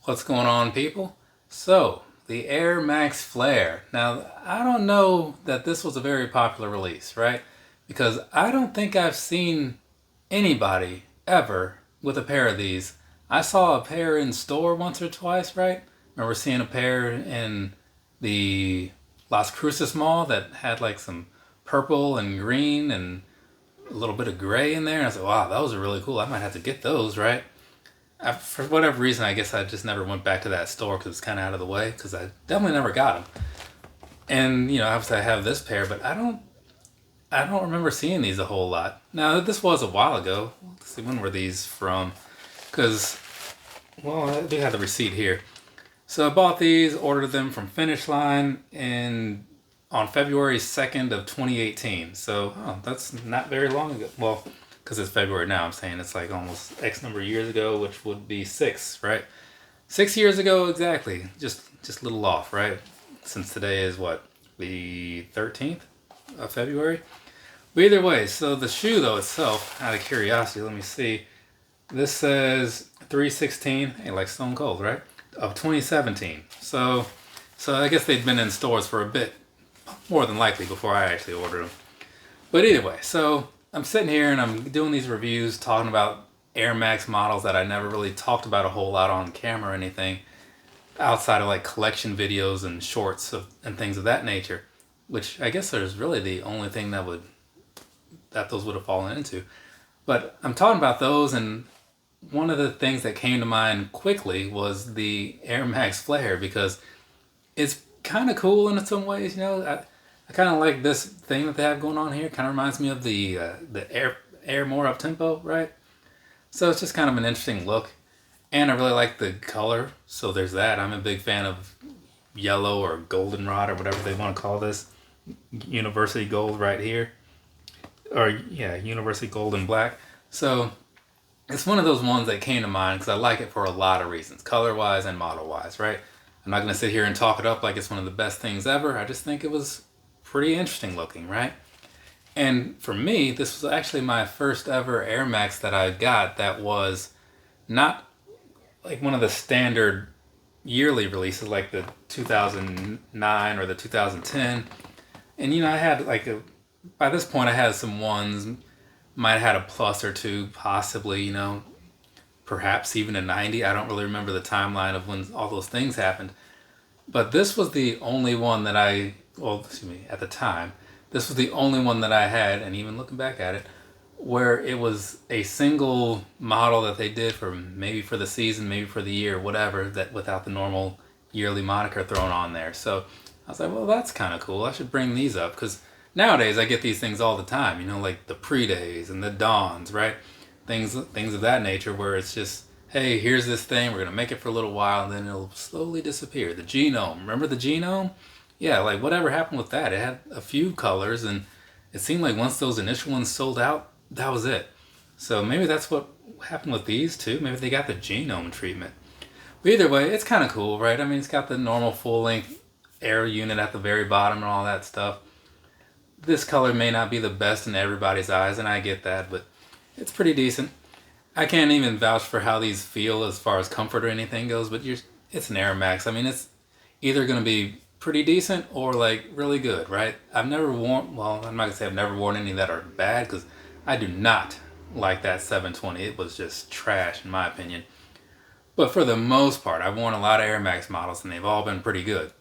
What's going on, people? So, the Air Max Flair. Now, I don't know that this was a very popular release, right? Because I don't think I've seen anybody ever with a pair of these. I saw a pair in store once or twice, right? Remember seeing a pair in the Las Cruces Mall that had like some purple and green and a little bit of gray in there. And I said, wow, those are really cool. I might have to get those, right? For whatever reason, I guess I just never went back to that store because it's kind of out of the way. Because I definitely never got them. And obviously I have this pair, but I don't remember seeing these a whole lot. Now this was a while ago. Let's see, when were these from? Because I do have the receipt here. So I bought these, ordered them from Finish Line, on February 2nd of 2018. So that's not very long ago. Well, because it's February now, I'm saying it's like almost X number of years ago, which would be 6, right? 6 years ago exactly. Just a little off, right? Since today is what, the 13th of February? But either way, so the shoe though itself, out of curiosity, let me see. This says 316, hey, like Stone Cold, right? Of 2017. So I guess they'd been in stores for a bit, more than likely, before I actually ordered them. But either way, so I'm sitting here and I'm doing these reviews talking about Air Max models that I never really talked about a whole lot on camera or anything outside of like collection videos and shorts and things of that nature, which I guess there's really the only thing that those would have fallen into. But I'm talking about those, and one of the things that came to mind quickly was the Air Max Flair, because it's kind of cool in some ways. I kind of like this thing that they have going on here. Kind of reminds me of the Air more up tempo, right? So it's just kind of an interesting look, and I really like the color. So there's that. I'm a big fan of yellow or goldenrod or whatever they want to call this, university gold right here, or yeah, university gold and black. So it's one of those ones that came to mind because I like it for a lot of reasons, color wise and model wise, right? I'm not going to sit here and talk it up like it's one of the best things ever. I just think it was pretty interesting looking, right? And for me, this was actually my first ever Air Max that I got that was not like one of the standard yearly releases like the 2009 or the 2010. And I had by this point I had some ones, might have had a plus or two, possibly, perhaps even a 90. I don't really remember the timeline of when all those things happened. But this was the only one that at the time, this was the only one that I had, and even looking back at it, where it was a single model that they did maybe for the season, maybe for the year, whatever, that without the normal yearly moniker thrown on there. So I was like, well, that's kind of cool. I should bring these up, because nowadays I get these things all the time, like the pre-days and the dawns, right? Things of that nature, where it's just, hey, here's this thing, we're going to make it for a little while, and then it'll slowly disappear. The genome, remember the genome? Yeah, like whatever happened with that? It had a few colors, and it seemed like once those initial ones sold out, that was it. So maybe that's what happened with these too. Maybe they got the genome treatment. But either way, it's kind of cool, right? I mean, it's got the normal full-length air unit at the very bottom and all that stuff. This color may not be the best in everybody's eyes, and I get that, but it's pretty decent. I can't even vouch for how these feel as far as comfort or anything goes, but it's an Air Max. I mean, it's either going to be pretty decent or like really good, right? I'm not going to say I've never worn any that are bad, because I do not like that 720. It was just trash in my opinion. But for the most part, I've worn a lot of Air Max models and they've all been pretty good.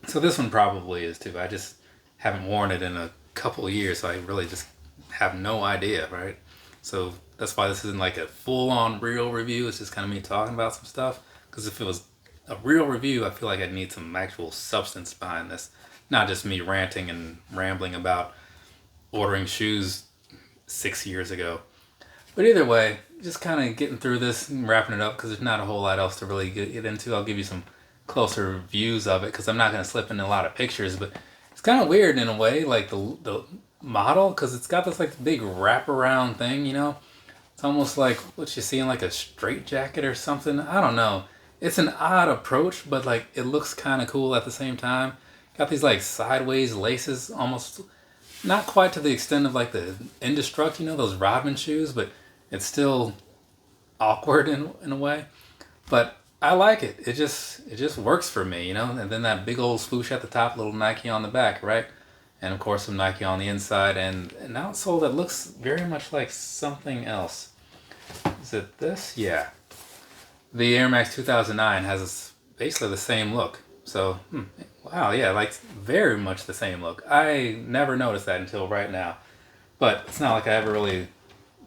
So this one probably is too. I just haven't worn it in a couple of years, so I really just have no idea, right? So that's why this isn't like a full-on real review. It's just kind of me talking about some stuff. Because if it was a real review, I feel like I'd need some actual substance behind this. Not just me ranting and rambling about ordering shoes 6 years ago. But either way, just kind of getting through this and wrapping it up, because there's not a whole lot else to really get into. I'll give you some closer views of it, because I'm not going to slip in a lot of pictures, but it's kind of weird in a way, like the model, because it's got this like big wraparound thing, It's almost like what you see in like a straight jacket or something. I don't know. It's an odd approach, but like it looks kind of cool at the same time. Got these like sideways laces, almost not quite to the extent of like the Indestruct, those Rodman shoes, but it's still awkward in a way. But I like it. It just works for me, you know. And then that big old swoosh at the top, little Nike on the back, right? And of course some Nike on the inside, and an outsole that looks very much like something else. Is it this? Yeah. The Air Max 2009 has basically the same look. So, wow, yeah, like very much the same look. I never noticed that until right now. But it's not like I ever really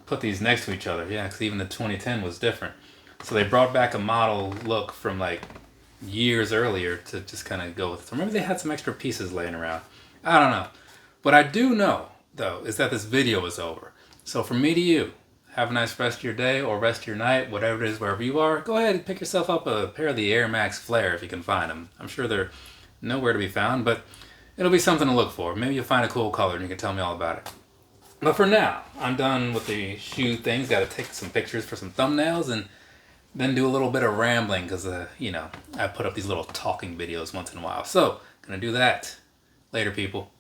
put these next to each other. Yeah, because even the 2010 was different. So they brought back a model look from like years earlier to just kind of go with it. So maybe they had some extra pieces laying around. I don't know. What I do know, though, is that this video is over. So from me to you, have a nice rest of your day or rest of your night, whatever it is, wherever you are. Go ahead and pick yourself up a pair of the Air Max Flair if you can find them. I'm sure they're nowhere to be found, but it'll be something to look for. Maybe you'll find a cool color and you can tell me all about it. But for now, I'm done with the shoe things. Got to take some pictures for some thumbnails and then do a little bit of rambling because, I put up these little talking videos once in a while. So, gonna do that. Later, people.